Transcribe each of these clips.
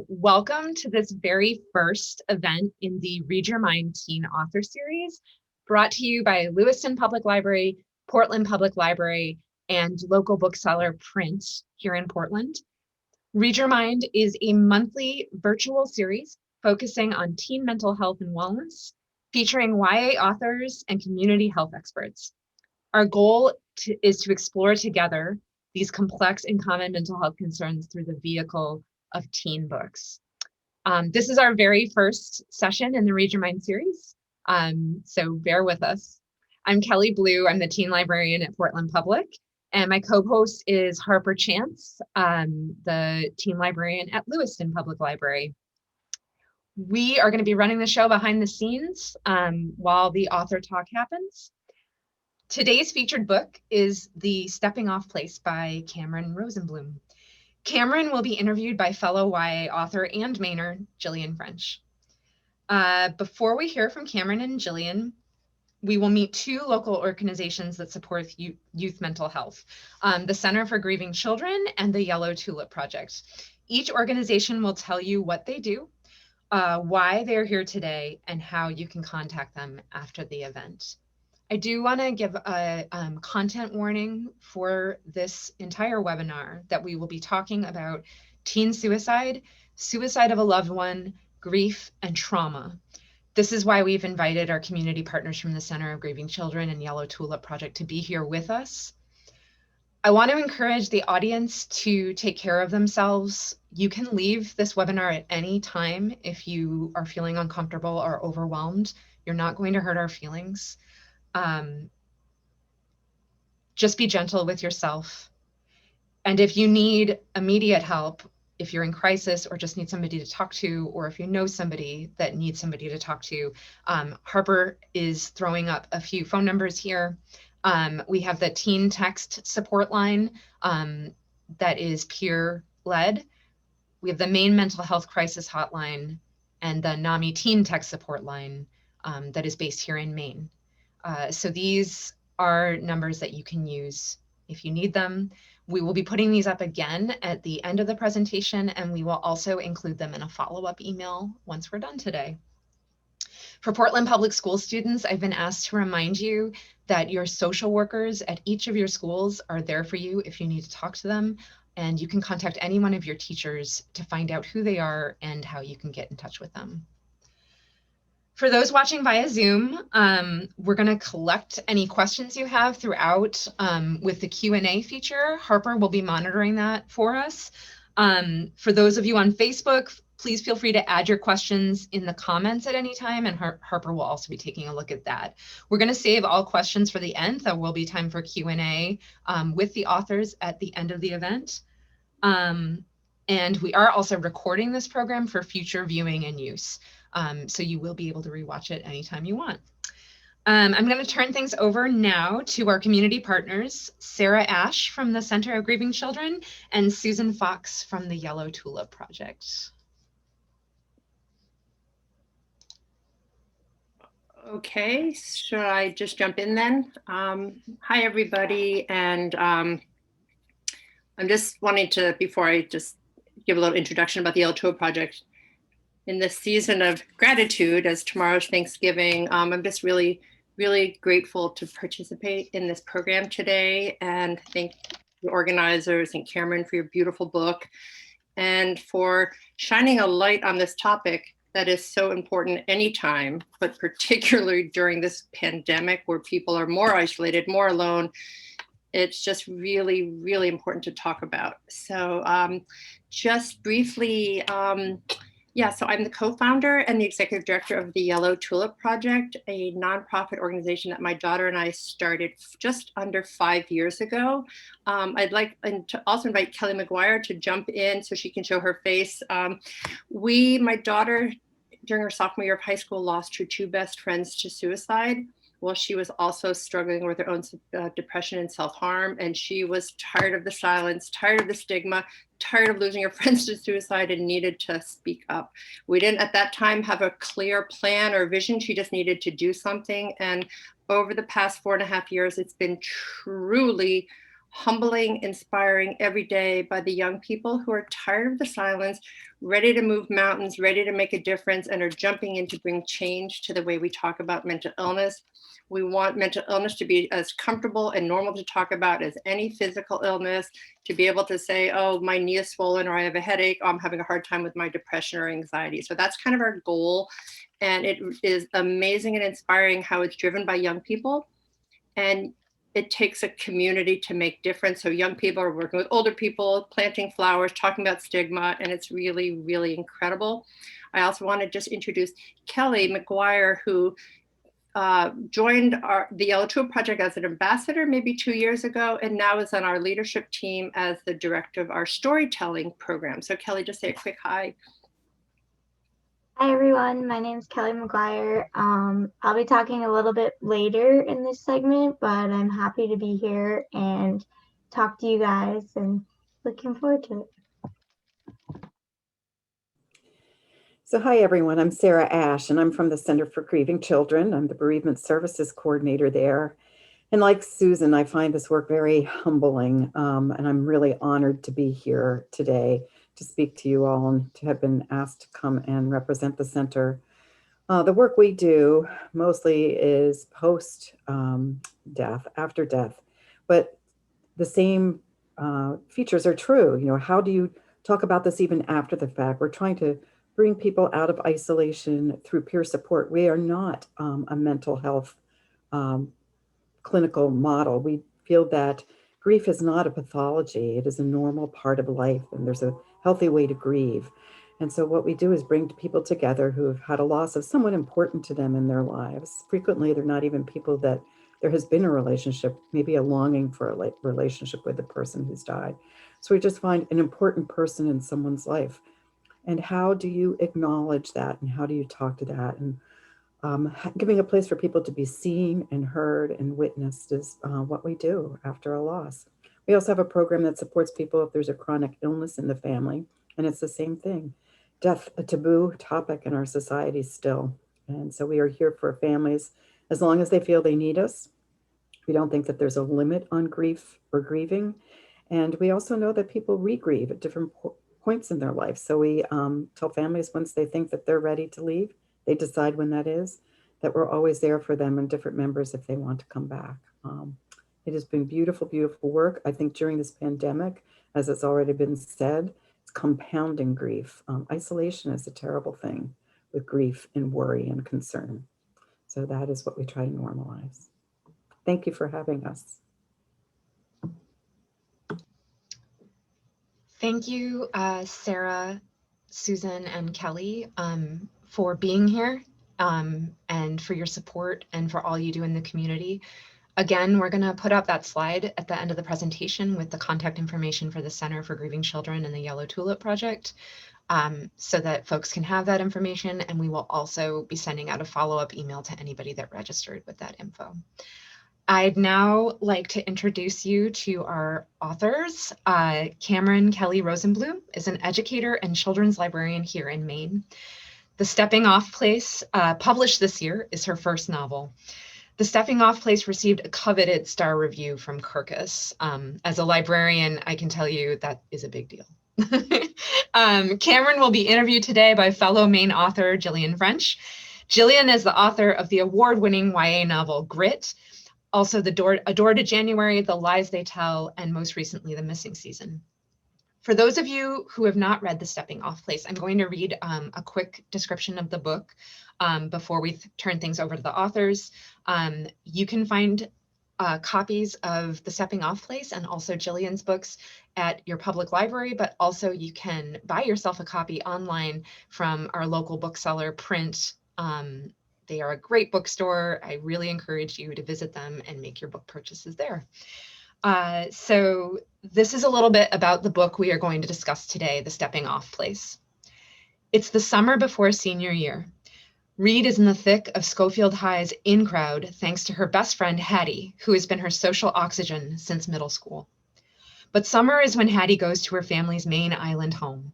Welcome to this very first event in the Read Your Mind Teen Author Series, brought to you by Lewiston Public Library, Portland Public Library, and local bookseller Print here in Portland. Read Your Mind is a monthly virtual series focusing on teen mental health and wellness, featuring YA authors and community health experts. Our goal is to explore together these complex and common mental health concerns through the vehicle of teen books. This is our very first session in the Read Your Mind series, so bear with us. I'm Kelly Blue, I'm the teen librarian at Portland Public, and my co-host is Harper Chance, the teen librarian at Lewiston Public Library. We are going to be running the show behind the scenes while the author talk happens. Today's featured book is The Stepping Off Place by Cameron Rosenblum. Cameron will be interviewed by fellow YA author and Mainer, Jillian French. Before we hear from Cameron and Jillian, we will meet two local organizations that support youth mental health, the Center for Grieving Children and the Yellow Tulip Project. Each organization will tell you what they do, why they're here today, and how you can contact them after the event. I do want to give a content warning for this entire webinar that we will be talking about teen suicide, suicide of a loved one, grief, and trauma. This is why we've invited our community partners from the Center of Grieving Children and Yellow Tulip Project to be here with us. I want to encourage the audience to take care of themselves. You can leave this webinar at any time if you are feeling uncomfortable or overwhelmed. You're not going to hurt our feelings. Just be gentle with yourself. And if you need immediate help, if you're in crisis or just need somebody to talk to, or if you know somebody that needs somebody to talk to, Harper is throwing up a few phone numbers here. We have the teen text support line that is peer-led. We have the main mental health crisis hotline and the NAMI teen text support line that is based here in Maine. So these are numbers that you can use if you need them. We will be putting these up again at the end of the presentation, and we will also include them in a follow-up email once we're done today. For Portland Public School students, I've been asked to remind you that your social workers at each of your schools are there for you if you need to talk to them, and you can contact any one of your teachers to find out who they are and how you can get in touch with them. For those watching via Zoom, we're going to collect any questions you have throughout with the Q&A feature. Harper will be monitoring that for us. For those of you on Facebook, please feel free to add your questions in the comments at any time, and Harper will also be taking a look at that. We're going to save all questions for the end. There will be time for Q&A with the authors at the end of the event. And we are also recording this program for future viewing and use. So you will be able to rewatch it anytime you want. I'm going to turn things over now to our community partners, Sarah Ash from the Center of Grieving Children and Susan Fox from the Yellow Tulip Project. Okay, should I just jump in then? Hi, everybody. And I'm just wanting to, before I just give a little introduction about the Yellow Tulip Project, in this season of gratitude, as tomorrow's Thanksgiving, I'm just really, really grateful to participate in this program today, and thank the organizers and Cameron for your beautiful book and for shining a light on this topic that is so important anytime, but particularly during this pandemic where people are more isolated, more alone. It's just really, really important to talk about. So just briefly, so I'm the co-founder and the executive director of the Yellow Tulip Project, a nonprofit organization that my daughter and I started just under 5 years ago. I'd like to also invite Kelly Mcguire to jump in so she can show her face. My daughter, during her sophomore year of high school, lost her two best friends to suicide. Well, she was also struggling with her own depression and self-harm, and she was tired of the silence, tired of the stigma, tired of losing her friends to suicide, and needed to speak up. We didn't at that time have a clear plan or vision. She just needed to do something. And over the past 4.5 years, it's been truly humbling, inspiring every day by the young people who are tired of the silence, ready to move mountains, ready to make a difference, and are jumping in to bring change to the way we talk about mental illness. We want mental illness to be as comfortable and normal to talk about as any physical illness, to be able to say, oh, my knee is swollen, or I have a headache, or I'm having a hard time with my depression or anxiety. So that's kind of our goal. And it is amazing and inspiring how it's driven by young people. And it takes a community to make difference. So young people are working with older people, planting flowers, talking about stigma, and it's really, really incredible. I also want to just introduce Kelly Mcguire, who joined the Yellow Tulip Project as an ambassador maybe 2 years ago, and now is on our leadership team as the director of our storytelling program. So Kelly, just say a quick hi. Hi everyone, my name is Kelly Mcguire. I'll be talking a little bit later in this segment, but I'm happy to be here and talk to you guys and looking forward to it. So hi everyone, I'm Sarah Ash and I'm from the Center for Grieving Children. I'm the Bereavement Services Coordinator there. And like Susan, I find this work very humbling, and I'm really honored to be here today to speak to you all and to have been asked to come and represent the center. The work we do mostly is post-death, after death, but the same features are true. You know, how do you talk about this even after the fact? We're trying to bring people out of isolation through peer support. We are not a mental health clinical model. We feel that grief is not a pathology. It is a normal part of life, and there's a healthy way to grieve. And so what we do is bring people together who have had a loss of someone important to them in their lives. Frequently, they're not even people that there has been a relationship, maybe a longing for a relationship with the person who's died. So we just find an important person in someone's life. And how do you acknowledge that? And how do you talk to that? And giving a place for people to be seen and heard and witnessed is what we do after a loss. We also have a program that supports people if there's a chronic illness in the family, and it's the same thing. Death, a taboo topic in our society still. And so we are here for families as long as they feel they need us. We don't think that there's a limit on grief or grieving. And we also know that people re-grieve at different points in their life. So we tell families once they think that they're ready to leave, they decide when that is, that we're always there for them and different members if they want to come back. It has been beautiful, beautiful work. I think during this pandemic, as it's already been said, it's compounding grief. Isolation is a terrible thing with grief and worry and concern. So that is what we try to normalize. Thank you for having us. Thank you, Sarah, Susan, and Kelly, for being here and for your support and for all you do in the community. Again, we're going to put up that slide at the end of the presentation with the contact information for the Center for Grieving Children and the Yellow Tulip Project, so that folks can have that information. And we will also be sending out a follow-up email to anybody that registered with that info. I'd now like to introduce you to our authors. Cameron Kelly Rosenblum is an educator and children's librarian here in Maine. The Stepping Off Place, published this year, is her first novel. The Stepping Off Place received a coveted star review from Kirkus. As a librarian, I can tell you that is a big deal. Cameron will be interviewed today by fellow Maine author Gillian French. Gillian is the author of the award-winning YA novel Grit, also A Door to January, The Lies They Tell, and most recently, The Missing Season. For those of you who have not read The Stepping Off Place, I'm going to read a quick description of the book before we turn things over to the authors. You can find copies of The Stepping Off Place and also Gillian's books at your public library, but also you can buy yourself a copy online from our local bookseller, Print. They are a great bookstore. I really encourage you to visit them and make your book purchases there. So this is a little bit about the book we are going to discuss today, The Stepping Off Place. It's the summer before senior year. Reed is in the thick of Schofield High's in crowd thanks to her best friend, Hattie, who has been her social oxygen since middle school. But summer is when Hattie goes to her family's Maine island home.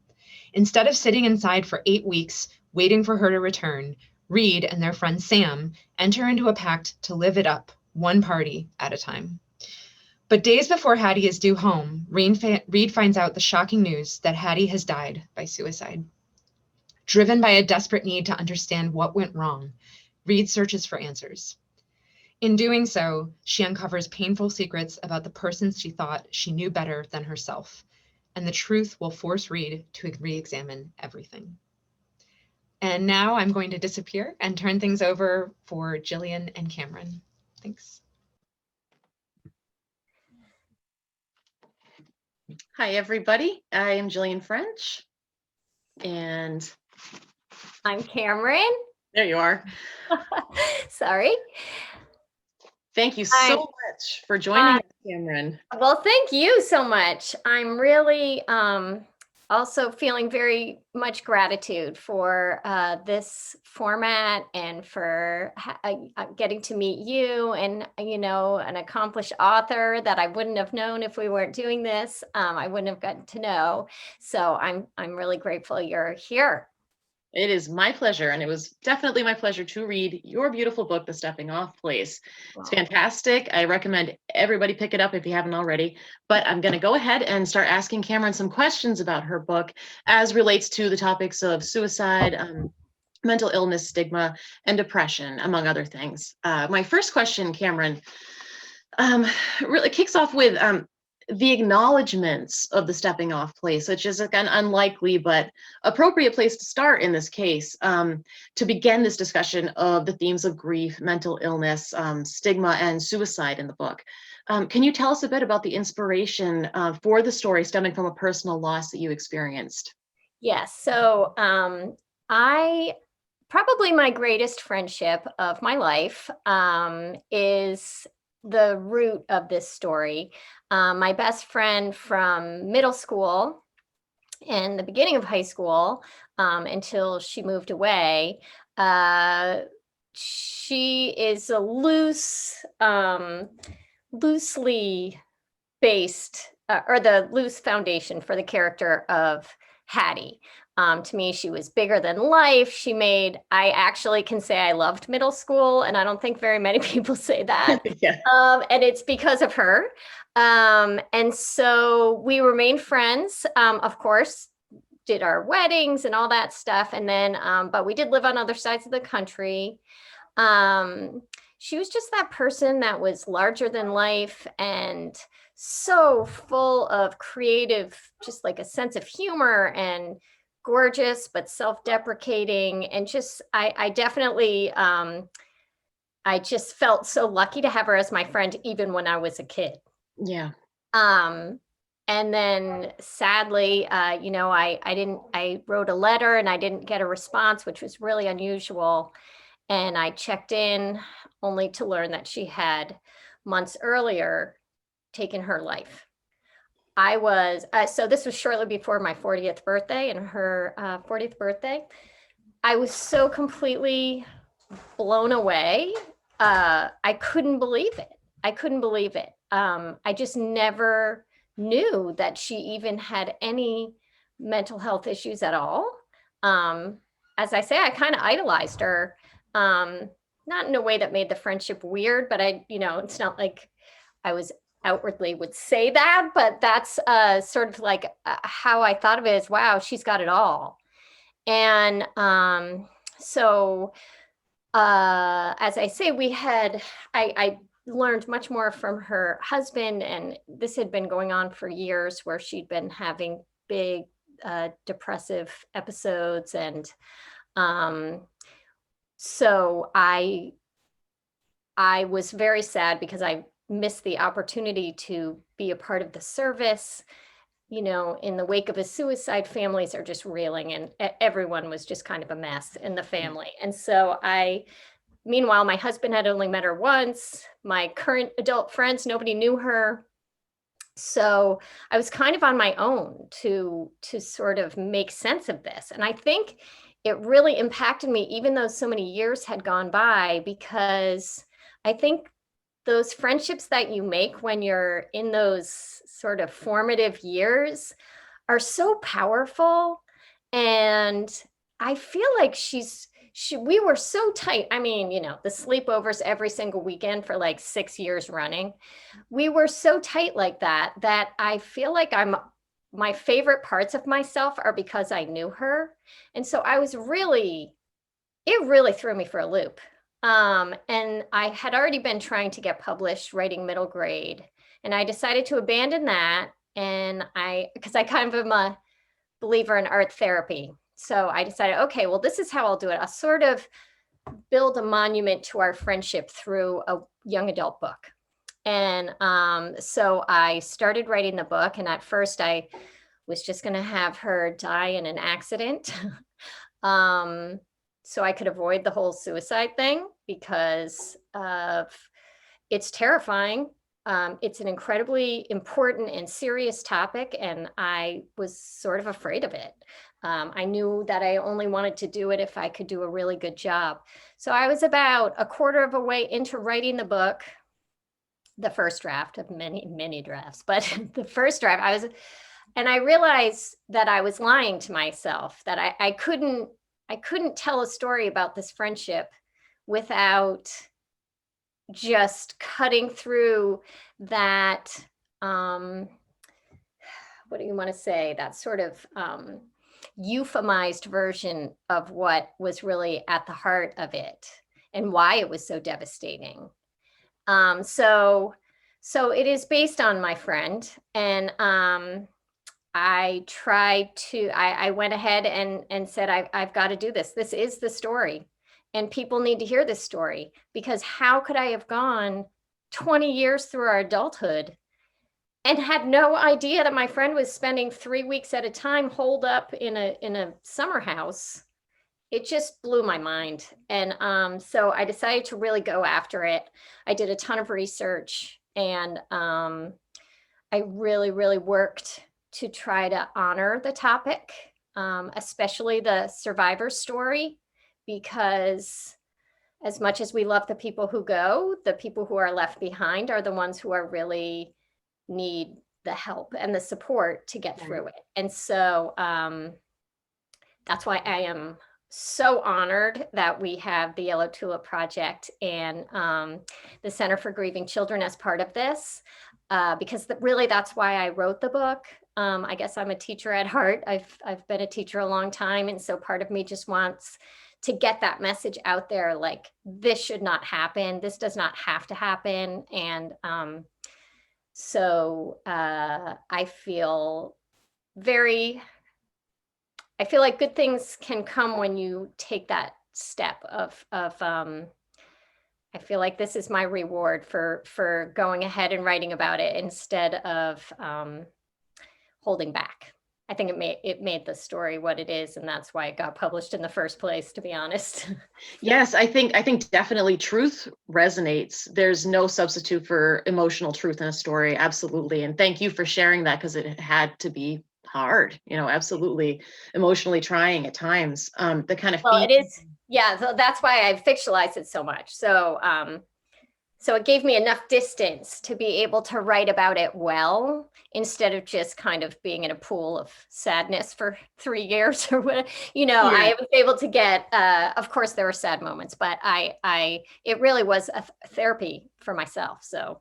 Instead of sitting inside for 8 weeks, waiting for her to return, Reed and their friend Sam enter into a pact to live it up, one party at a time. But days before Hattie is due home, Reed finds out the shocking news that Hattie has died by suicide. Driven by a desperate need to understand what went wrong, Reed searches for answers. In doing so, she uncovers painful secrets about the persons she thought she knew better than herself, and the truth will force Reed to re-examine everything. And now I'm going to disappear and turn things over for Jillian and Cameron. Thanks. Hi, everybody. I am Jillian French, and I'm Cameron. there you are. Sorry. Thank you so much for joining us, Cameron. Well, thank you so much. I'm really also feeling very much gratitude for this format and for getting to meet you and, you know, an accomplished author that I wouldn't have known if we weren't doing this. I wouldn't have gotten to know. So I'm really grateful you're here. It is my pleasure, and it was definitely my pleasure to read your beautiful book, The Stepping Off Place. It's fantastic. I recommend everybody pick it up if you haven't already. But I'm going to go ahead and start asking Cameron some questions about her book as relates to the topics of suicide, mental illness, stigma, and depression, among other things. My first question, Cameron, really kicks off with the acknowledgements of the stepping off place, which is an unlikely but appropriate place to start in this case, to begin this discussion of the themes of grief, mental illness, stigma, and suicide in the book. Can you tell us a bit about the inspiration for the story stemming from a personal loss that you experienced? Yes. So probably my greatest friendship of my life is the root of this story. My best friend from middle school and the beginning of high school until she moved away. She is a loosely based or the loose foundation for the character of Hattie. To me, she was bigger than life. I actually can say I loved middle school, and I don't think very many people say that. Yeah. And it's because of her. And so we remained friends, of course, did our weddings and all that stuff. And then, but we did live on other sides of the country. She was just that person that was larger than life and so full of creative, just like a sense of humor and gorgeous, but self-deprecating. And just, I definitely, I just felt so lucky to have her as my friend, even when I was a kid. Yeah. And then sadly, you know, I wrote a letter and I didn't get a response, which was really unusual. And I checked in only to learn that she had months earlier taken her life. So this was shortly before my 40th birthday and her 40th birthday. I was so completely blown away. I couldn't believe it. I just never knew that she even had any mental health issues at all. As I say, I kind of idolized her, not in a way that made the friendship weird, but it's not like I was outwardly would say that, but that's sort of like how I thought of it as, wow, she's got it all. And so as I say, I learned much more from her husband, and this had been going on for years where she'd been having big depressive episodes. And so I was very sad because I missed the opportunity to be a part of the service. You know, in the wake of a suicide, families are just reeling, and everyone was just kind of a mess in the family. And so meanwhile, my husband had only met her once. My current adult friends, nobody knew her. So I was kind of on my own to sort of make sense of this. And I think it really impacted me, even though so many years had gone by, because I think those friendships that you make when you're in those sort of formative years are so powerful. And I feel like she's we were so tight. I mean, you know, the sleepovers every single weekend for like 6 years running. We were so tight like that, that I feel like my favorite parts of myself are because I knew her. And so I was really, it really threw me for a loop. And I had already been trying to get published writing middle grade. And I decided to abandon that. And because I kind of am a believer in art therapy. So I decided, okay, well, this is how I'll do it. I'll sort of build a monument to our friendship through a young adult book. And so I started writing the book. And at first I was just going to have her die in an accident. So I could avoid the whole suicide thing, because it's terrifying. It's an incredibly important and serious topic, and I was sort of afraid of it. I knew that I only wanted to do it if I could do a really good job. So I was about a quarter of a way into writing the book, the first draft of many, many drafts, but the first draft, and I realized that I was lying to myself, that I couldn't tell a story about this friendship without just cutting through that, what do you want to say, that sort of euphemized version of what was really at the heart of it and why it was so devastating. So it is based on my friend, and I went ahead and said, I've got to do this. This is the story. And people need to hear this story, because how could I have gone 20 years through our adulthood and had no idea that my friend was spending 3 weeks at a time holed up in a summer house? It just blew my mind. And so I decided to really go after it. I did a ton of research, and I really, really worked to try to honor the topic, especially the survivor story, because as much as we love the people who go, the people who are left behind are the ones who are really need the help and the support to get through it. And so that's why I am so honored that we have the Yellow Tulip Project and the Center for Grieving Children as part of this, because really that's why I wrote the book. I guess I'm a teacher at heart. I've been a teacher a long time. And so part of me just wants to get that message out there, like, this should not happen. This does not have to happen. And so I feel like good things can come when you take that step of I feel like this is my reward for going ahead and writing about it instead of holding back. I think it made the story what it is, and that's why it got published in the first place, to be honest. Yes, I think definitely truth resonates. There's no substitute for emotional truth in a story. Absolutely. And thank you for sharing that, because it had to be hard, absolutely emotionally trying at times. The kind of it is. Yeah. So that's why I've fictionalized it so much. So it gave me enough distance to be able to write about it well, instead of just kind of being in a pool of sadness for 3 years or whatever. Yeah. I was able to get, of course there were sad moments, but it really was a therapy for myself. So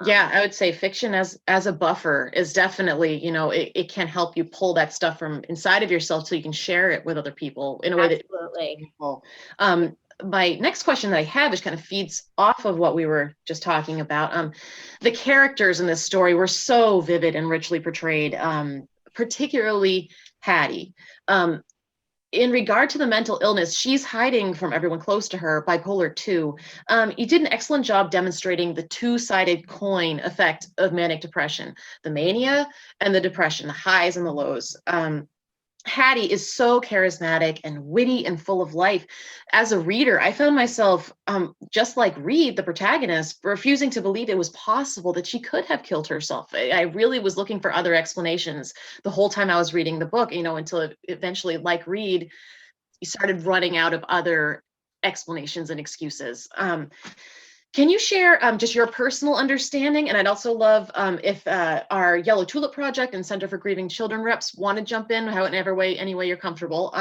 yeah, I would say fiction as a buffer is definitely, it can help you pull that stuff from inside of yourself so you can share it with other people in a way that people. My next question that I have is kind of feeds off of what we were just talking about. The characters in this story were so vivid and richly portrayed, particularly Hattie. In regard to the mental illness, she's hiding from everyone close to her, bipolar 2. You did an excellent job demonstrating the two-sided coin effect of manic depression, the mania and the depression, the highs and the lows. Hattie is so charismatic and witty and full of life. As a reader, I found myself, just like Reed, the protagonist, refusing to believe it was possible that she could have killed herself. I really was looking for other explanations the whole time I was reading the book, until it eventually, like Reed, you started running out of other explanations and excuses. Can you share just your personal understanding? And I'd also love if our Yellow Tulip Project and Center for Grieving Children reps want to jump in, any way you're comfortable,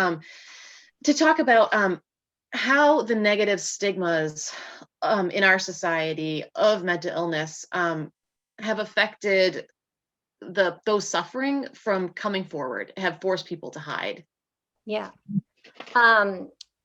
to talk about how the negative stigmas in our society of mental illness have affected those suffering from coming forward, have forced people to hide. Yeah.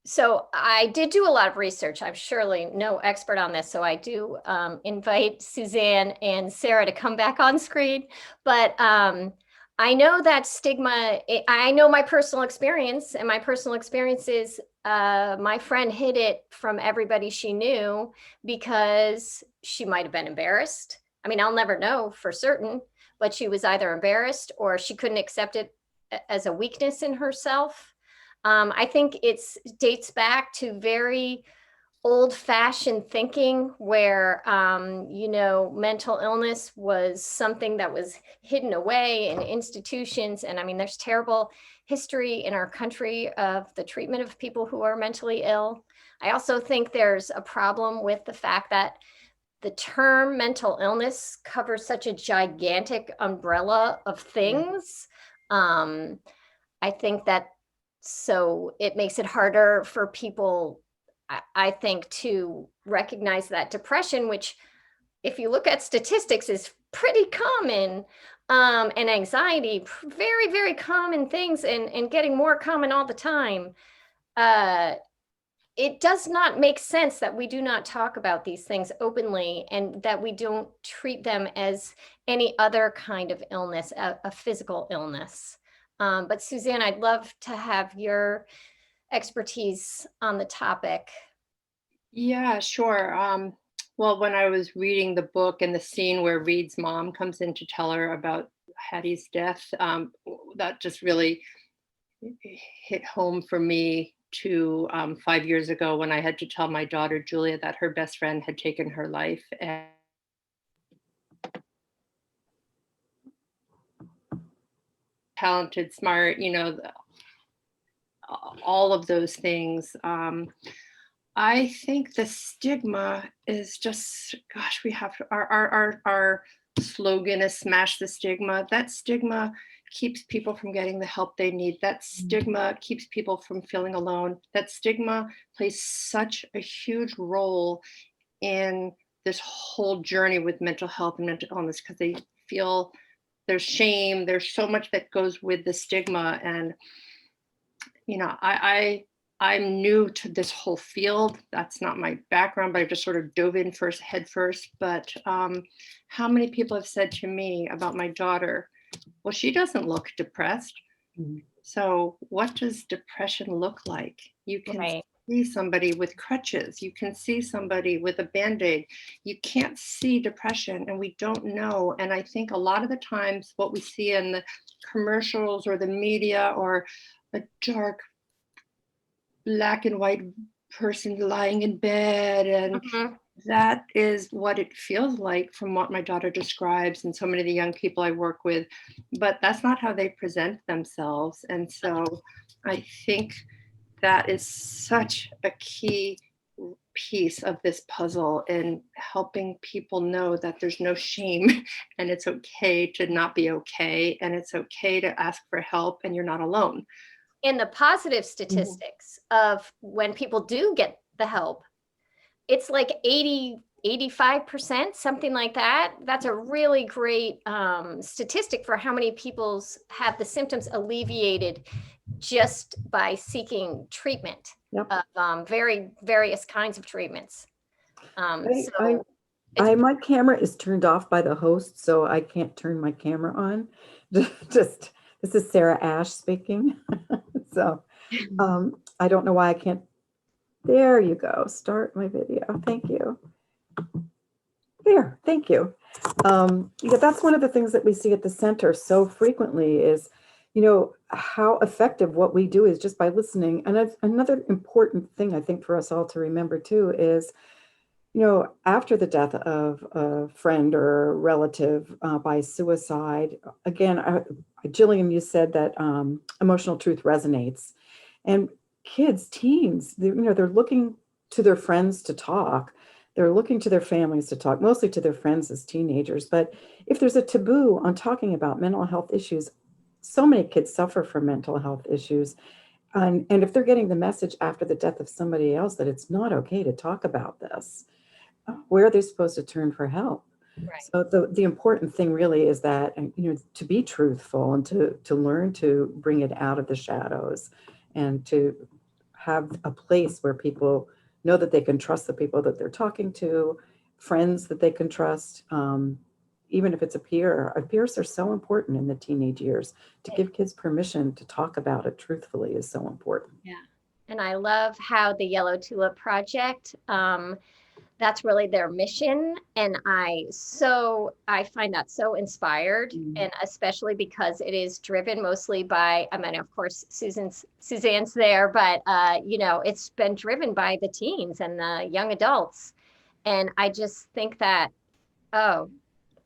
So I did do a lot of research. I'm surely no expert on this, so I do invite Suzanne and Sarah to come back on screen. But I know that stigma, I know my personal experience, and my personal experience is my friend hid it from everybody she knew because she might have been embarrassed. I mean, I'll never know for certain, but she was either embarrassed or she couldn't accept it as a weakness in herself. I think it dates back to very old-fashioned thinking where, you know, mental illness was something that was hidden away in institutions. And I mean, there's terrible history in our country of the treatment of people who are mentally ill. I also think there's a problem with the fact that the term mental illness covers such a gigantic umbrella of things. I think that so it makes it harder for people, I think, to recognize that depression, which if you look at statistics is pretty common, and anxiety, very, very common things, and getting more common all the time. It does not make sense that we do not talk about these things openly and that we don't treat them as any other kind of illness, a physical illness. But Suzanne, I'd love to have your expertise on the topic. Yeah, sure. Well, when I was reading the book and the scene where Reed's mom comes in to tell her about Hattie's death, that just really hit home for me to 5 years ago when I had to tell my daughter Julia that her best friend had taken her life. And talented, smart, you know, all of those things. I think the stigma is just, gosh, we have to, our slogan is smash the stigma. That stigma keeps people from getting the help they need. That stigma keeps people from feeling alone. That stigma plays such a huge role in this whole journey with mental health and mental illness because they feel there's shame. There's so much that goes with the stigma. And, you know, I'm new to this whole field. That's not my background, but I just sort of dove in head first. But how many people have said to me about my daughter, well, she doesn't look depressed. Mm-hmm. So what does depression look like? You can see somebody with crutches. You can see somebody with a Band-Aid. You can't see depression, and we don't know. And I think a lot of the times what we see in the commercials or the media or a dark black and white person lying in bed, and that is what it feels like from what my daughter describes and so many of the young people I work with, but that's not how they present themselves. And so I think that is such a key piece of this puzzle in helping people know that there's no shame and it's okay to not be okay, and it's okay to ask for help and you're not alone. In the positive statistics of when people do get the help, it's like 85%, something like that. That's a really great statistic for how many people have the symptoms alleviated just by seeking treatment of various kinds of treatments. My camera is turned off by the host, so I can't turn my camera on. This is Sarah Ash speaking. So I don't know why I can't. There you go. Start my video. Thank you. There. Thank you. Yeah, that's one of the things that we see at the center so frequently is, you know, how effective what we do is just by listening. And another important thing I think for us all to remember too is, you know, after the death of a friend or a relative by suicide, again, Jillian, you said that emotional truth resonates, and kids, teens, they're looking to their friends to talk. They're looking to their families to talk, mostly to their friends as teenagers. But if there's a taboo on talking about mental health issues, so many kids suffer from mental health issues. And if they're getting the message after the death of somebody else that it's not okay to talk about this, where are they supposed to turn for help? Right. So the important thing really is that, to be truthful and to learn to bring it out of the shadows, and to have a place where people know that they can trust the people that they're talking to, friends that they can trust, even if it's a peer. Peers are so important in the teenage years. To give kids permission to talk about it truthfully is so important. Yeah. And I love how the Yellow Tulip Project, that's really their mission. And I find that so inspired, and especially because it is driven mostly by, I mean, of course, Suzanne's there, but, it's been driven by the teens and the young adults. And I just think that, oh,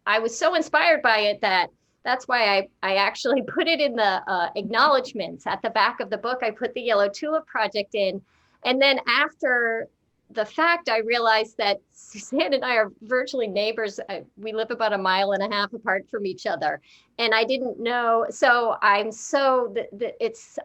I was so inspired by it that's why I actually put it in the acknowledgments at the back of the book. I put the Yellow Tulip Project in. And then after the fact, I realized that Suzanne and I are virtually neighbors. We live about 1.5 miles apart from each other. And I didn't know. So I'm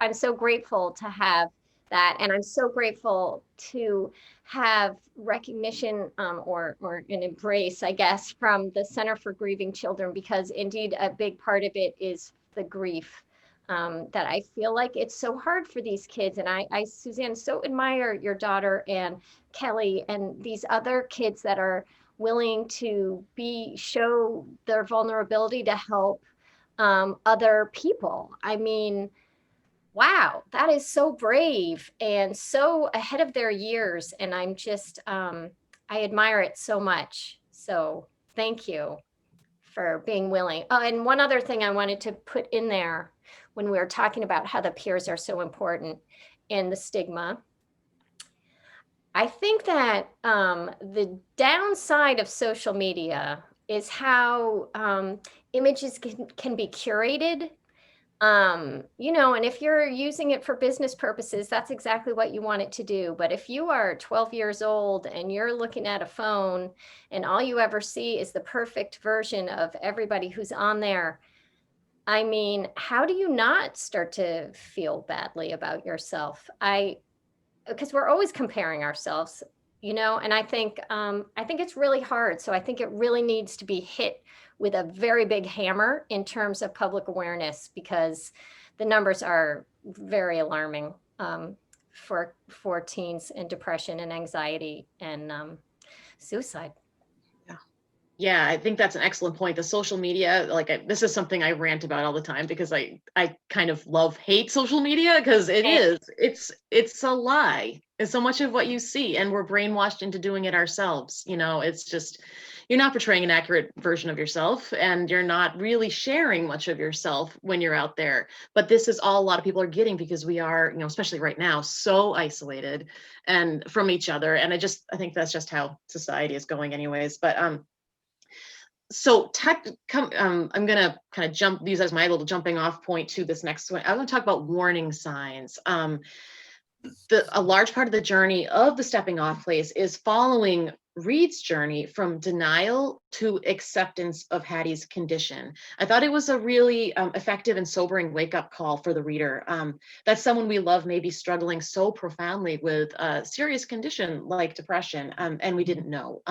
I'm so grateful to have that. And I'm so grateful to have recognition or an embrace, I guess, from the Center for Grieving Children, because indeed a big part of it is the grief that I feel like it's so hard for these kids. And I, Suzanne, so admire your daughter and Kelly and these other kids that are willing to show their vulnerability to help other people. I mean, wow, that is so brave and so ahead of their years. And I'm just, I admire it so much. So thank you for being willing. Oh, and one other thing I wanted to put in there when we were talking about how the peers are so important and the stigma. I think that the downside of social media is how images can be curated. And if you're using it for business purposes, that's exactly what you want it to do. But if you are 12 years old and you're looking at a phone and all you ever see is the perfect version of everybody who's on there, I mean, how do you not start to feel badly about yourself? Because we're always comparing ourselves, and I think it's really hard. So I think it really needs to be hit with a very big hammer in terms of public awareness, because the numbers are very alarming for teens and depression and anxiety and suicide. Yeah, I think that's an excellent point. The social media, this is something I rant about all the time, because I kind of hate social media, because it's a lie. It's so much of what you see, and we're brainwashed into doing it ourselves. It's just, you're not portraying an accurate version of yourself, and you're not really sharing much of yourself when you're out there. But this is all a lot of people are getting, because we are, especially right now, so isolated and from each other. And I think that's just how society is going anyways. But so I'm going to kind of use as my little jumping off point to this next one. I'm going to talk about warning signs. A large part of the journey of the stepping off place is following Reed's journey from denial to acceptance of Hattie's condition. I thought it was a really effective and sobering wake-up call for the reader, that someone we love may be struggling so profoundly with a serious condition like depression, and we didn't know.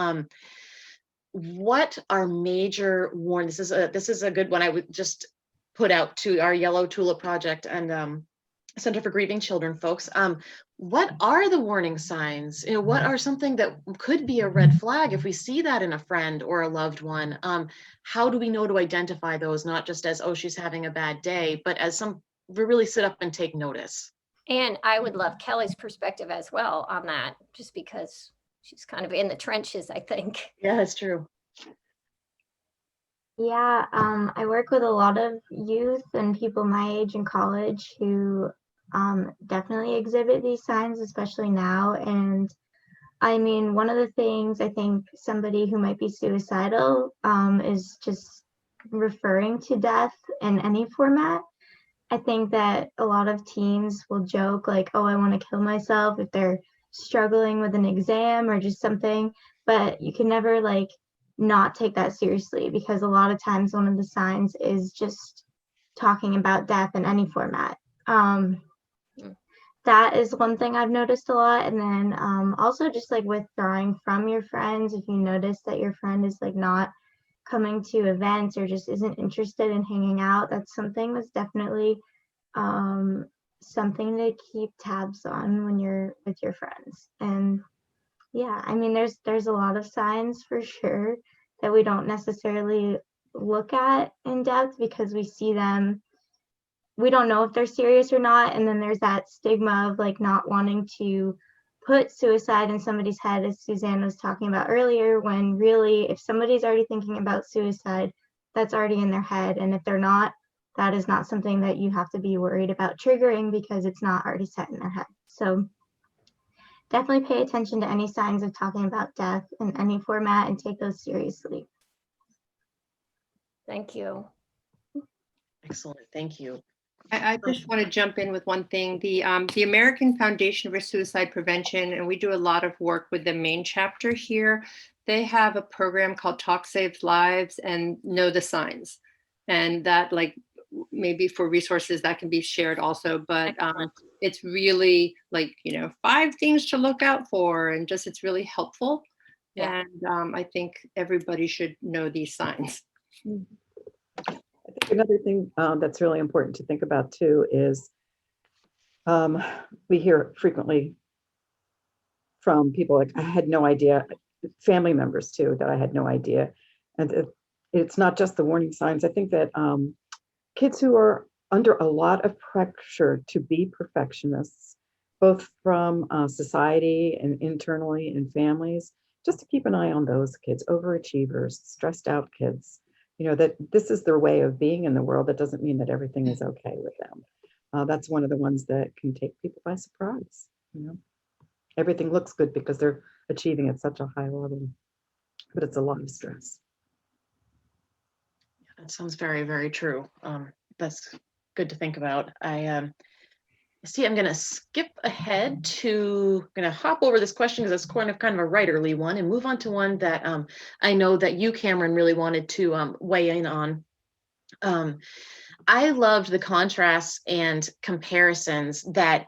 What are major warnings? This is a good one I would just put out to our Yellow Tulip Project and Center for Grieving Children folks. What are the warning signs? What are something that could be a red flag if we see that in a friend or a loved one? How do we know to identify those, not just as, oh, she's having a bad day, but as we really sit up and take notice? And I would love Kelly's perspective as well on that, just because she's kind of in the trenches, I think. Yeah, that's true. Yeah, I work with a lot of youth and people my age in college who definitely exhibit these signs, especially now. And I mean, one of the things I think somebody who might be suicidal is just referring to death in any format. I think that a lot of teens will joke like, oh, I want to kill myself if they're struggling with an exam or just something, but you can never not take that seriously, because a lot of times one of the signs is just talking about death in any format. that is one thing I've noticed a lot. And then also just like withdrawing from your friends, if you notice that your friend is like not coming to events or just isn't interested in hanging out, that's something that's definitely something to keep tabs on when you're with your friends. And yeah, I mean, there's a lot of signs for sure that we don't necessarily look at in depth because we see them, we don't know if they're serious or not. And then there's that stigma of like not wanting to put suicide in somebody's head, as Suzanne was talking about earlier, when really, if somebody's already thinking about suicide, that's already in their head. And if they're not, that is not something that you have to be worried about triggering because it's not already set in their head. So definitely pay attention to any signs of talking about death in any format and take those seriously. Thank you. Excellent. Thank you. I just want to jump in with one thing. The American Foundation for Suicide Prevention, and we do a lot of work with the main chapter here. They have a program called Talk Saves Lives and Know the Signs. And that, like, maybe for resources that can be shared also, but it's really like, 5 things to look out for, and just it's really helpful. Yeah. And I think everybody should know these signs. I think another thing that's really important to think about too is we hear frequently from people like, I had no idea, family members too, that I had no idea. And it's not just the warning signs. I think that kids who are under a lot of pressure to be perfectionists, both from society and internally in families, just to keep an eye on those kids, overachievers, stressed out kids. That this is their way of being in the world. That doesn't mean that everything is okay with them. That's one of the ones that can take people by surprise. Everything looks good because they're achieving at such a high level, but it's a lot of stress. That sounds very, very true. That's good to think about. I'm going to skip ahead to, I'm going to hop over this question because it's kind of a writerly one and move on to one that I know that you, Cameron, really wanted to weigh in on. I loved the contrasts and comparisons that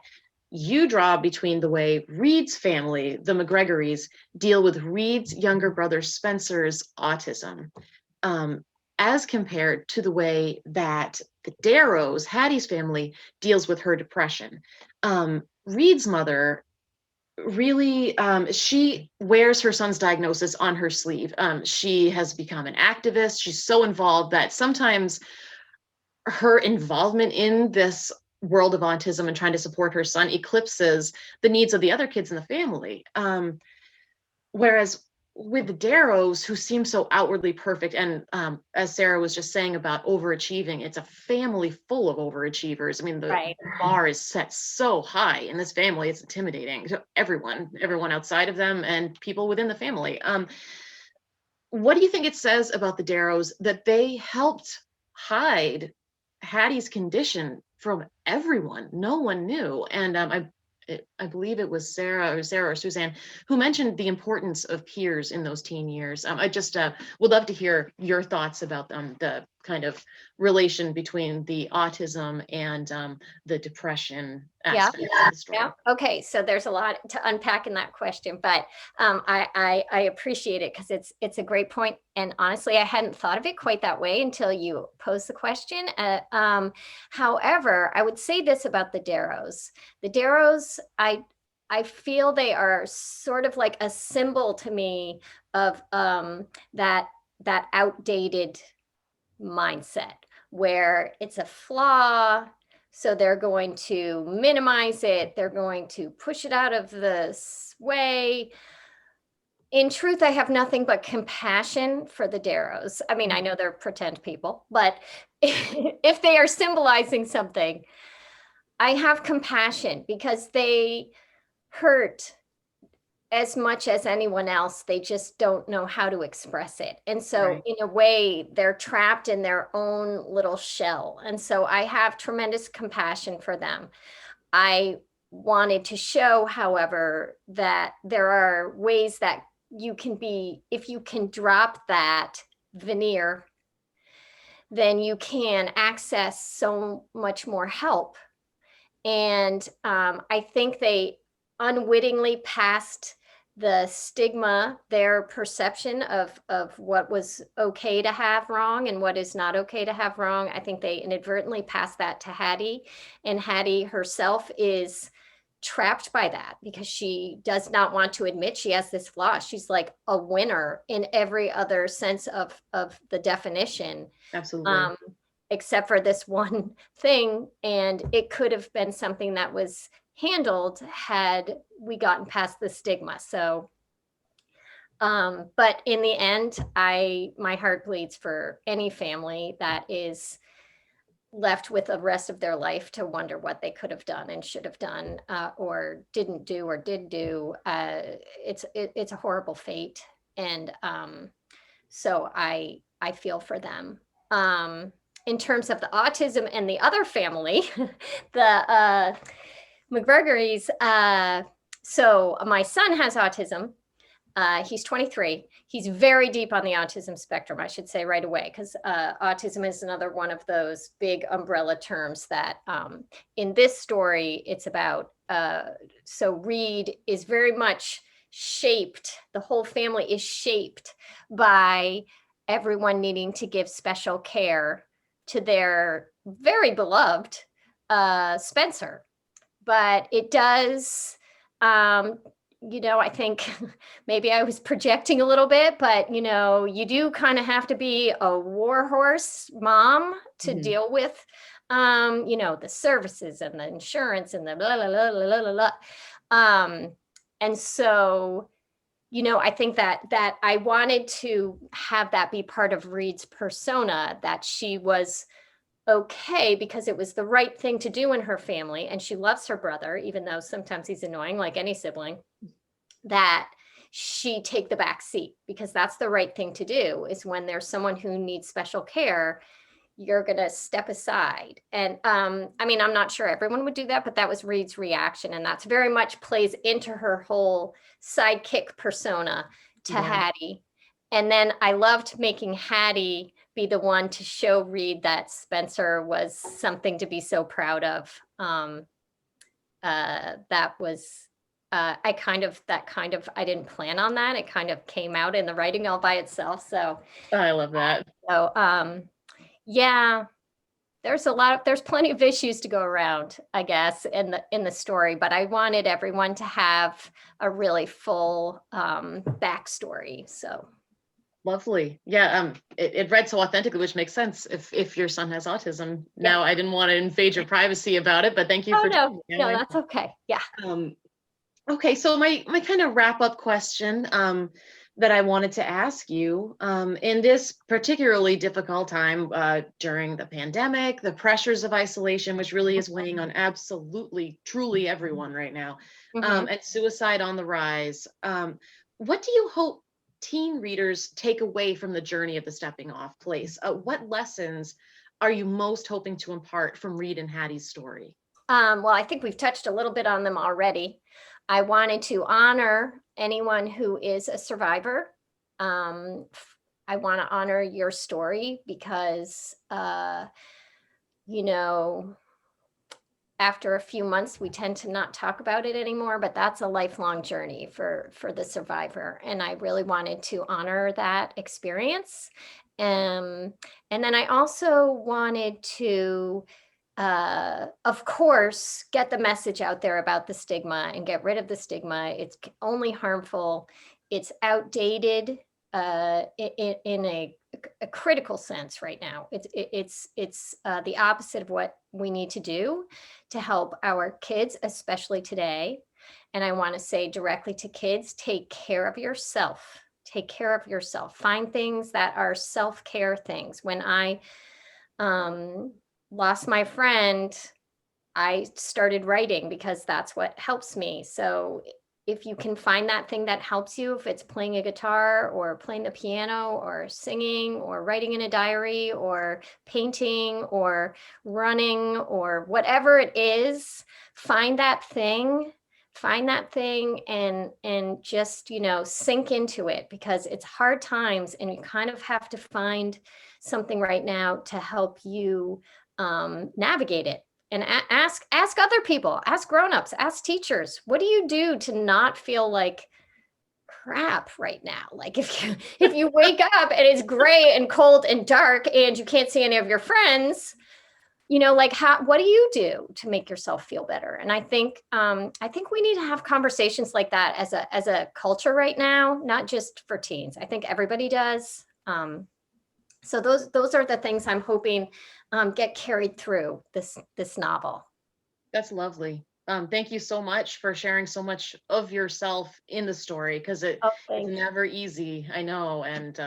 you draw between the way Reed's family, the Mcguires, deal with Reed's younger brother Spencer's autism, as compared to the way that the Darrows, Hattie's family, deals with her depression. Reed's mother really, she wears her son's diagnosis on her sleeve. She has become an activist. She's so involved that sometimes her involvement in this world of autism and trying to support her son eclipses the needs of the other kids in the family. Whereas with the Darrows, who seem so outwardly perfect, and as Sarah was just saying about overachieving, it's a family full of overachievers. I mean, the bar is set so high in this family, it's intimidating to everyone outside of them and people within the family. What do you think it says about the Darrows that they helped hide Hattie's condition from everyone? No one knew. And I believe it was Sarah or Suzanne who mentioned the importance of peers in those teen years. I just would love to hear your thoughts about the kind of relation between the autism and the depression aspect of the story. Yeah. Okay. So there's a lot to unpack in that question, but I appreciate it because it's a great point. And honestly, I hadn't thought of it quite that way until you posed the question. However, I would say this about the Darrows. The Darrows, I feel they are sort of like a symbol to me of that outdated mindset where it's a flaw. So they're going to minimize it. They're going to push it out of the way. In truth, I have nothing but compassion for the Darrows. I mean, I know they're pretend people, but if they are symbolizing something, I have compassion because they hurt as much as anyone else. They just don't know how to express it. And so in a way, they're trapped in their own little shell. And so I have tremendous compassion for them. I wanted to show, however, that there are ways that you can be, if you can drop that veneer, then you can access so much more help And I think they unwittingly passed the stigma, their perception of what was okay to have wrong and what is not okay to have wrong. I think they inadvertently passed that to Hattie, and Hattie herself is trapped by that because she does not want to admit she has this flaw. She's like a winner in every other sense of the definition. Absolutely. Except for this one thing. And it could have been something that was handled had we gotten past the stigma. So, but in the end, my heart bleeds for any family that is left with the rest of their life to wonder what they could have done and should have done, or didn't do or did do. It's a horrible fate. And so I feel for them. In terms of the autism and the other family, the McGregorys, so my son has autism. He's 23. He's very deep on the autism spectrum, I should say right away, because autism is another one of those big umbrella terms that in this story, it's about. So Reed is very much shaped, the whole family is shaped by everyone needing to give special care to their very beloved Spencer. But it does, I think maybe I was projecting a little bit, but, you do kind of have to be a warhorse mom to deal with, the services and the insurance and the blah, blah, blah, blah, blah, blah. And so, I think that I wanted to have that be part of Reed's persona, that she was okay because it was the right thing to do in her family. And she loves her brother, even though sometimes he's annoying like any sibling, that she take the back seat because that's the right thing to do, is when there's someone who needs special care, you're going to step aside. And I'm not sure everyone would do that, but that was Reed's reaction. And that's very much plays into her whole sidekick persona to Hattie. And then I loved making Hattie be the one to show Reed that Spencer was something to be so proud of. That was, I didn't plan on that. It kind of came out in the writing all by itself. So I love that. So, yeah, there's plenty of issues to go around, I guess, in the story, but I wanted everyone to have a really full backstory. So Lovely. Yeah. It read so authentically, which makes sense if your son has autism. Now, I didn't want to invade your privacy about it, but thank you for no, that's okay. Yeah. Okay, so my kind of wrap up question that I wanted to ask you, in this particularly difficult time during the pandemic, the pressures of isolation, which really is weighing on absolutely, truly everyone right now, and suicide on the rise, what do you hope teen readers take away from the journey of the Stepping Off Place? What lessons are you most hoping to impart from Reed and Hattie's story? Well, I think we've touched a little bit on them already. I wanted to honor anyone who is a survivor. I want to honor your story because, after a few months, we tend to not talk about it anymore, but that's a lifelong journey for the survivor. And I really wanted to honor that experience. And then I also wanted to, of course, get the message out there about the stigma and get rid of the stigma. It's only harmful. It's outdated in a critical sense right now. It's the opposite of what we need to do to help our kids, especially today. And I want to say directly to kids, take care of yourself. Take care of yourself. Find things that are self-care things. When I lost my friend, I started writing because that's what helps me. So if you can find that thing that helps you, if it's playing a guitar or playing the piano or singing or writing in a diary or painting or running or whatever it is, find that thing and just, sink into it, because it's hard times and you kind of have to find something right now to help you navigate it. and ask other people, ask grownups, ask teachers, what do you do to not feel like crap right now? Like if you wake up and it's gray and cold and dark and you can't see any of your friends, you know, like what do you do to make yourself feel better? And I think we need to have conversations like that as a culture right now, not just for teens. I think everybody does. So those are the things I'm hoping get carried through this novel. That's lovely. Thank you so much for sharing so much of yourself in the story, because it's never easy. I know, and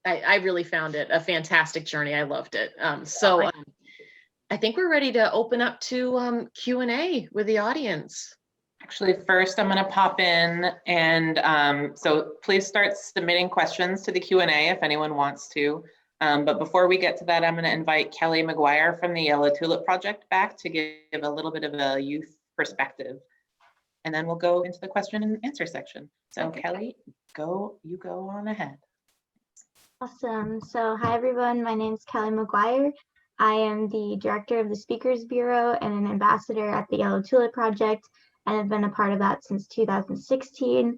I really found it a fantastic journey. I loved it. I think we're ready to open up to Q&A with the audience. Actually, first I'm going to pop in, and so please start submitting questions to the Q&A if anyone wants to. But before we get to that, I'm going to invite Kelly Mcguire from the Yellow Tulip Project back to give a little bit of a youth perspective. And then we'll go into the question and answer section. So okay. Kelly, you go on ahead. Awesome. So hi, everyone. My name is Kelly Mcguire. I am the director of the Speakers Bureau and an ambassador at the Yellow Tulip Project, and I've been a part of that since 2016.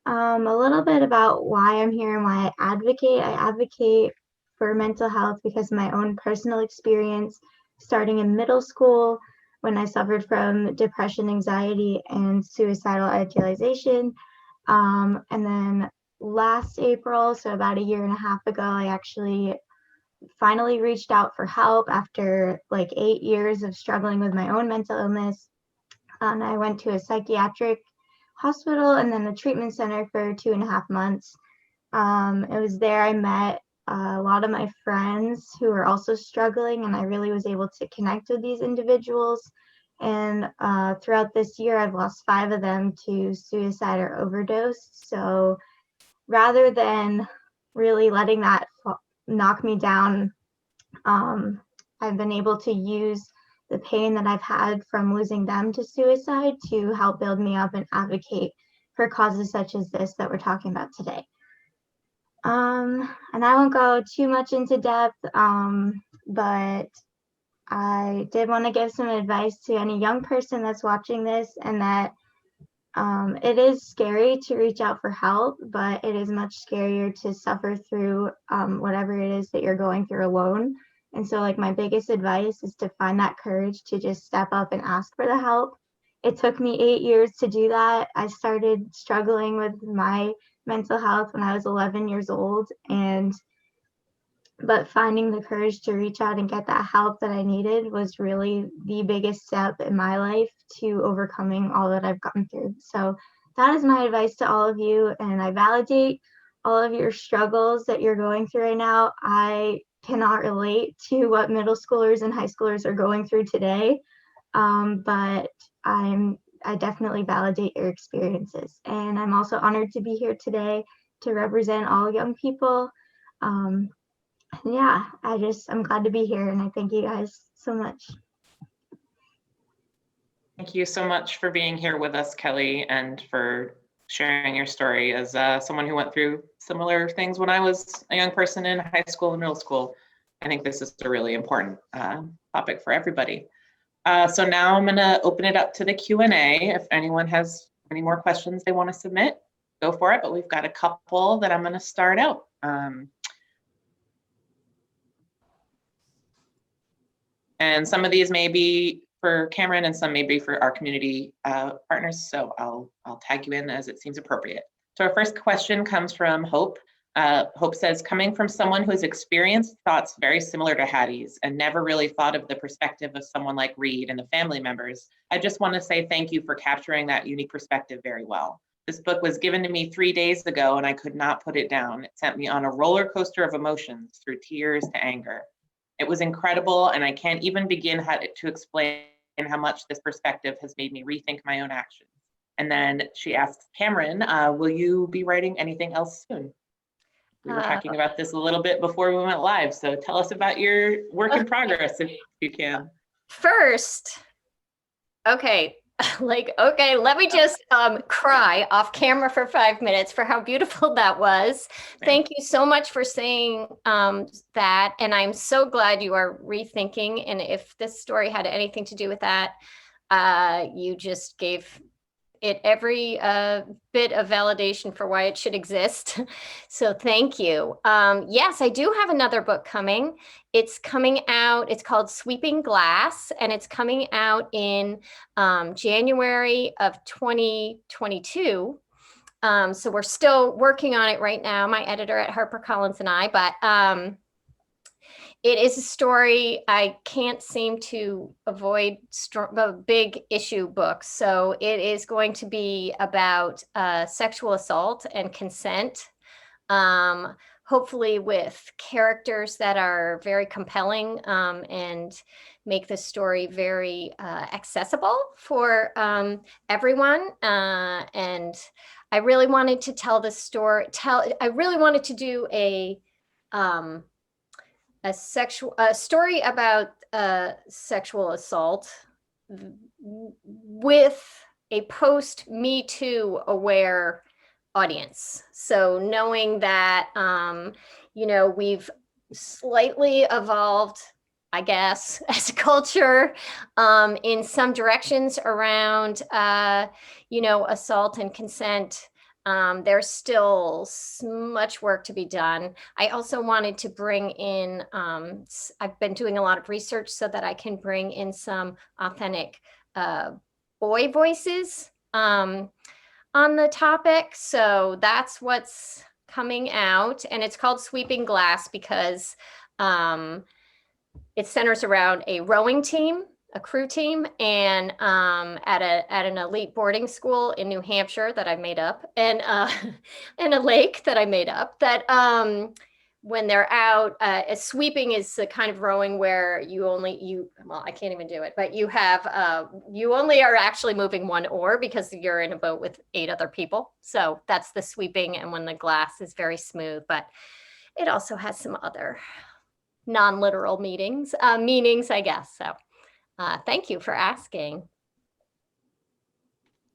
A little bit about why I'm here and why I advocate. I advocate for mental health because of my own personal experience starting in middle school when I suffered from depression, anxiety, and suicidal idealization. And then last April, so about a year and a half ago, I actually finally reached out for help after like 8 years of struggling with my own mental illness. I went to a psychiatric hospital and then a treatment center for 2.5 months. It was there I met a lot of my friends who were also struggling, and I really was able to connect with these individuals. And throughout this year, I've lost 5 of them to suicide or overdose. So rather than really letting that knock me down, I've been able to use the pain that I've had from losing them to suicide to help build me up and advocate for causes such as this that we're talking about today. And I won't go too much into depth, but I did want to give some advice to any young person that's watching this, and that it is scary to reach out for help, but it is much scarier to suffer through whatever it is that you're going through alone. And so like my biggest advice is to find that courage to just step up and ask for the help. It took me 8 years to do that. I started struggling with my mental health when I was 11 years old, but finding the courage to reach out and get that help that I needed was really the biggest step in my life to overcoming all that I've gone through. So that is my advice to all of you, and I validate all of your struggles that you're going through right now. I cannot relate to what middle schoolers and high schoolers are going through today, but I definitely validate your experiences. And I'm also honored to be here today to represent all young people. Yeah, I'm glad to be here, and I thank you guys so much. Thank you so much for being here with us, Kelly, and for sharing your story. As someone who went through similar things when I was a young person in high school and middle school, I think this is a really important topic for everybody. So now I'm going to open it up to the Q&A. If anyone has any more questions they want to submit, go for it. But we've got a couple that I'm going to start out. And some of these may be for Cameron and some may be for our community partners. So I'll tag you in as it seems appropriate. So our first question comes from Hope. Hope says, coming from someone who has experienced thoughts very similar to Hattie's and never really thought of the perspective of someone like Reed and the family members, I just want to say thank you for capturing that unique perspective very well. This book was given to me 3 days ago and I could not put it down. It sent me on a roller coaster of emotions through tears to anger. It was incredible, and I can't even begin to explain how much this perspective has made me rethink my own actions. And then she asks, Cameron, will you be writing anything else soon? We were talking about this a little bit before we went live, so tell us about your work in progress if you can. First, okay, Like, okay, let me just cry off camera for 5 minutes for how beautiful that was. Thank you so much for saying that. And I'm so glad you are rethinking. And if this story had anything to do with that, you just gave it every bit of validation for why it should exist. So thank you. Yes, I do have another book coming. It's coming out. It's called Sweeping Glass, and it's coming out in January of 2022. So we're still working on it right now, my editor at HarperCollins and I, but it is a story I can't seem to avoid big issue books. So it is going to be about sexual assault and consent, hopefully with characters that are very compelling and make the story very accessible for everyone. And I really wanted to tell the story. I really wanted to do a story about sexual assault with a post Me Too aware audience. So knowing that, we've slightly evolved, I guess, as a culture in some directions around, assault and consent. There's still much work to be done. I also wanted to bring in, I've been doing a lot of research so that I can bring in some authentic boy voices on the topic. So that's what's coming out. And it's called Sweeping Glass because it centers around a rowing team, a crew team, and at an elite boarding school in New Hampshire that I made up, and a lake that I made up. That when they're out, sweeping is the kind of rowing where I can't even do it, but you only are actually moving one oar because you're in a boat with 8 other people. So that's the sweeping, and when the glass is very smooth, but it also has some other non-literal meanings, I guess. So. Thank you for asking.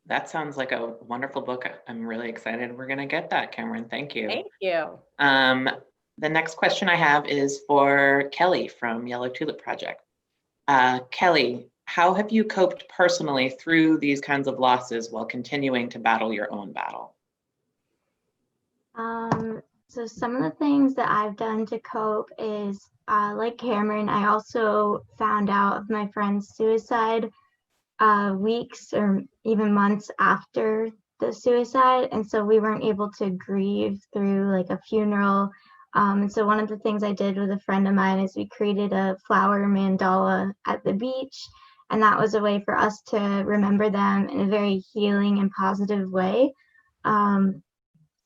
That sounds like a wonderful book. I'm really excited we're going to get that, Cameron. Thank you. Thank you. The next question I have is for Kelly from Yellow Tulip Project. Kelly, how have you coped personally through these kinds of losses while continuing to battle your own battle? So some of the things that I've done to cope is, like Cameron, I also found out of my friend's suicide weeks or even months after the suicide. And so we weren't able to grieve through like a funeral. And so one of the things I did with a friend of mine is we created a flower mandala at the beach. And that was a way for us to remember them in a very healing and positive way.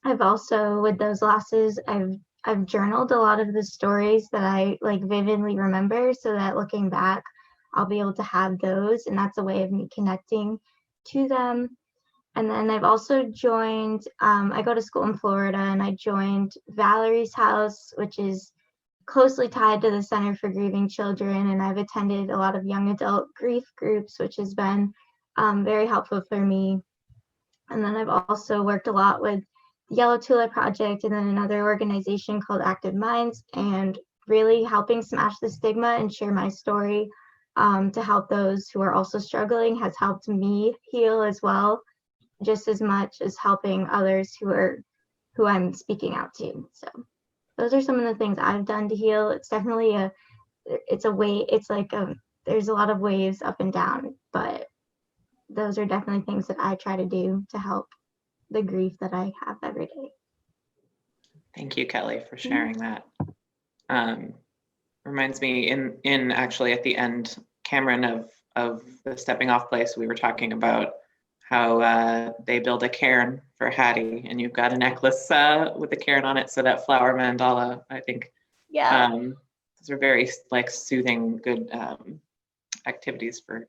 I've also, with those losses, I've journaled a lot of the stories that I like vividly remember, so that looking back, I'll be able to have those, and that's a way of me connecting to them. And then I've also joined, I go to school in Florida, and I joined Valerie's House, which is closely tied to the Center for Grieving Children, and I've attended a lot of young adult grief groups, which has been very helpful for me. And then I've also worked a lot with Yellow Tulip Project and then another organization called Active Minds, and really helping smash the stigma and share my story to help those who are also struggling has helped me heal as well, just as much as helping others who I'm speaking out to. So those are some of the things I've done to heal. It's definitely there's a lot of waves up and down, but those are definitely things that I try to do to help the grief that I have every day. Thank you, Kelly, for sharing that. Reminds me in actually at the end, Cameron, of the Stepping Off Place, we were talking about how they build a cairn for Hattie, and you've got a necklace with a cairn on it. So that flower mandala, I think, those are very like soothing, good activities for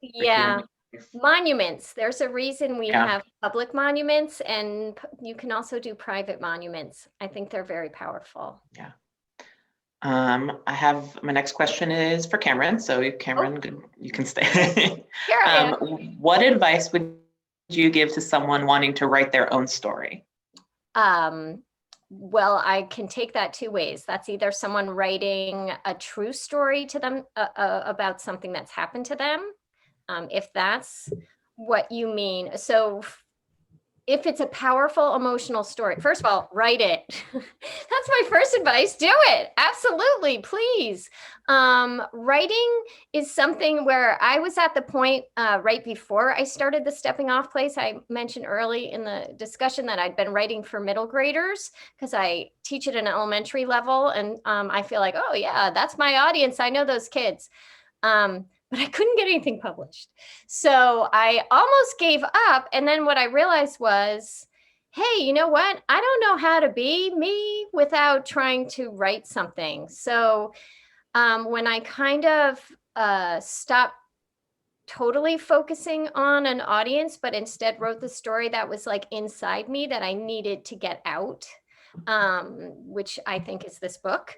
monuments. There's a reason we have public monuments, and you can also do private monuments. I think they're very powerful. I have, my next question is for Cameron. So Cameron, good, you can stay. Here I am. What advice would you give to someone wanting to write their own story? Well, I can take that two ways. That's either someone writing a true story to them about something that's happened to them, if that's what you mean. So if it's a powerful emotional story, first of all, write it. That's my first advice. Do it. Absolutely. Please. Writing is something where I was at the point right before I started the Stepping Off Place. I mentioned early in the discussion that I'd been writing for middle graders because I teach at an elementary level. And I feel like, oh yeah, that's my audience. I know those kids. But I couldn't get anything published. So I almost gave up. And then what I realized was, hey, you know what? I don't know how to be me without trying to write something. So when I kind of stopped totally focusing on an audience, but instead wrote the story that was like inside me that I needed to get out, which I think is this book.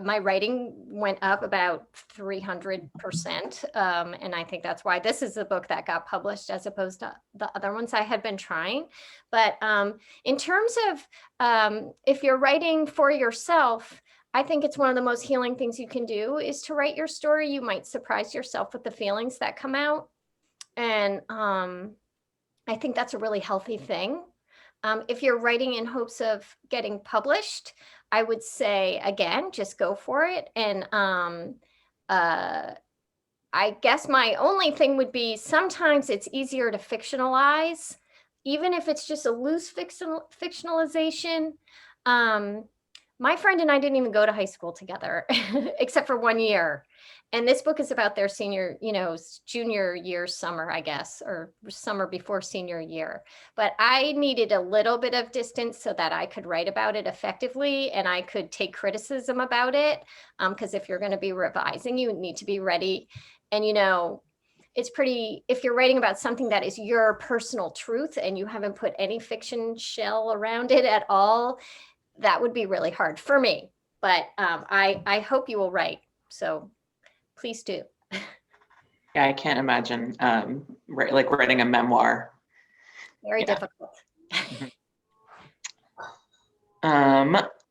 My writing went up about 300%. And I think that's why this is the book that got published as opposed to the other ones I had been trying. But in terms of if you're writing for yourself, I think it's one of the most healing things you can do is to write your story. You might surprise yourself with the feelings that come out. And I think that's a really healthy thing. If you're writing in hopes of getting published, I would say, again, just go for it. And I guess my only thing would be sometimes it's easier to fictionalize, even if it's just a loose fictionalization. My friend and I didn't even go to high school together, except for 1 year. And this book is about their senior, junior year summer, I guess, or summer before senior year. But I needed a little bit of distance so that I could write about it effectively and I could take criticism about it. Because if you're going to be revising, you need to be ready. And, it's pretty, if you're writing about something that is your personal truth and you haven't put any fiction shell around it at all, that would be really hard for me. But I hope you will write. So please do. Yeah, I can't imagine like writing a memoir. Very difficult.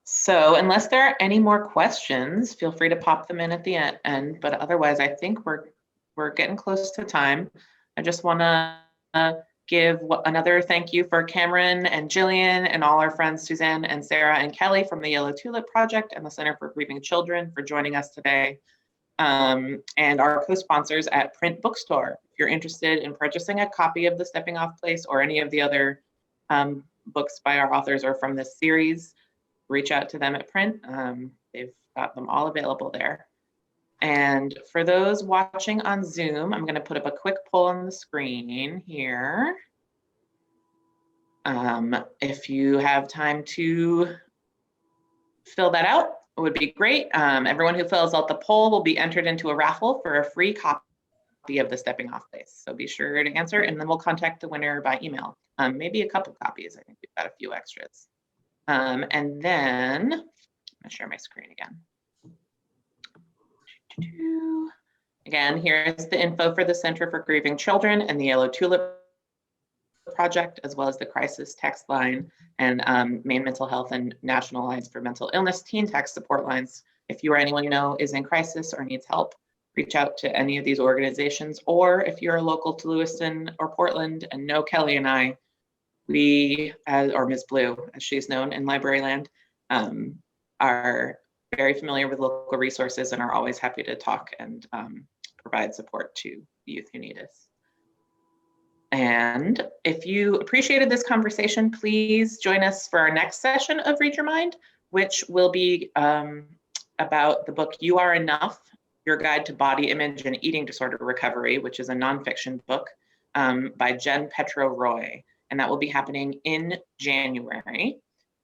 So unless there are any more questions, feel free to pop them in at the end. But otherwise, I think we're getting close to time. I just want to give another thank you for Cameron and Jillian and all our friends Suzanne and Sarah and Kelly from the Yellow Tulip Project and the Center for Grieving Children for joining us today. And our co-sponsors at Print Bookstore. If you're interested in purchasing a copy of The Stepping Off Place or any of the other books by our authors or from this series, reach out to them at Print. They've got them all available there. And for those watching on Zoom, I'm going to put up a quick poll on the screen here. If you have time to fill that out, it would be great. Everyone who fills out the poll will be entered into a raffle for a free copy of The Stepping Off Place. So be sure to answer, and then we'll contact the winner by email. Maybe a couple copies. I think we've got a few extras. And then I'm gonna share my screen again. Again, here's the info for the Center for Grieving Children and the Yellow Tulip Project, as well as the crisis text line and Maine Mental Health and National Lines for Mental Illness teen text support lines. If you or anyone you know is in crisis or needs help, reach out to any of these organizations. Or if you're local to Lewiston or Portland and know Kelly and I, we, or Ms. Blue, as she's known in library land, are very familiar with local resources and are always happy to talk and provide support to youth who need us. And if you appreciated this conversation, please join us for our next session of Read Your Mind, which will be about the book You Are Enough, Your Guide to Body Image and Eating Disorder Recovery, which is a nonfiction book by Jen Petro-Roy. And that will be happening in January,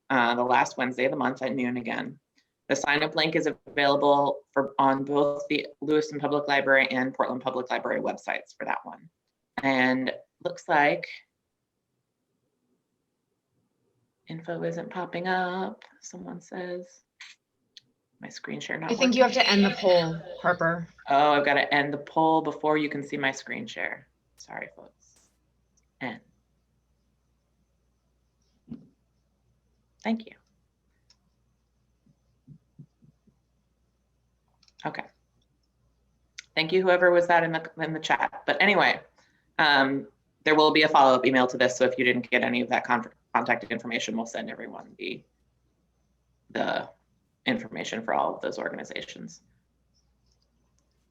the last Wednesday of the month at noon again. The sign-up link is available on both the Lewiston Public Library and Portland Public Library websites for that one. And looks like info isn't popping up, someone says. My screen share not I think you working? have to end the poll, Harper. Oh, I've got to end the poll before you can see my screen share. Sorry, folks. End. Thank you. Okay. Thank you, whoever was that in the chat. But anyway, there will be a follow-up email to this. So if you didn't get any of that contact information, we'll send everyone the information for all of those organizations.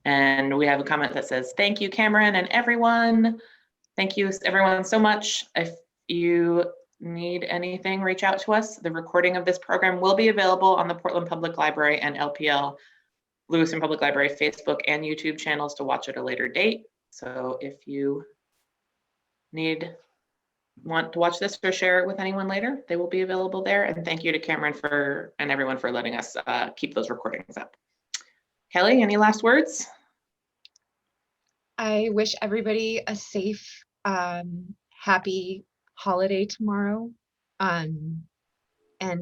And we have a comment that says, thank you, Cameron and everyone. Thank you, everyone, so much. If you need anything, reach out to us. The recording of this program will be available on the Portland Public Library and LPL Lewiston Public Library Facebook and YouTube channels to watch at a later date. So if you want to watch this or share it with anyone later, they will be available there. And thank you to Cameron and everyone for letting us keep those recordings up. Kelly, any last words? I wish everybody a safe, happy holiday tomorrow. And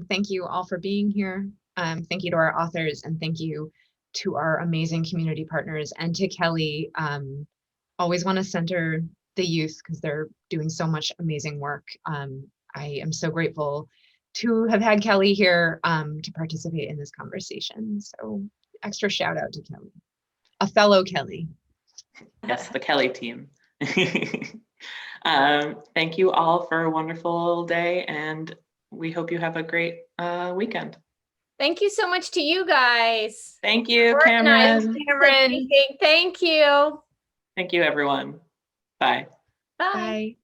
thank you all for being here. Thank you to our authors, and thank you to our amazing community partners, and to Kelly. Always want to center the youth because they're doing so much amazing work. I am so grateful to have had Kelly here to participate in this conversation. So extra shout out to Kelly, a fellow Kelly. Yes, the Kelly team. Thank you all for a wonderful day, and we hope you have a great weekend. Thank you so much to you guys. Thank you, Organized. Cameron. Cameron. Thank you. Thank you, everyone. Bye. Bye. Bye.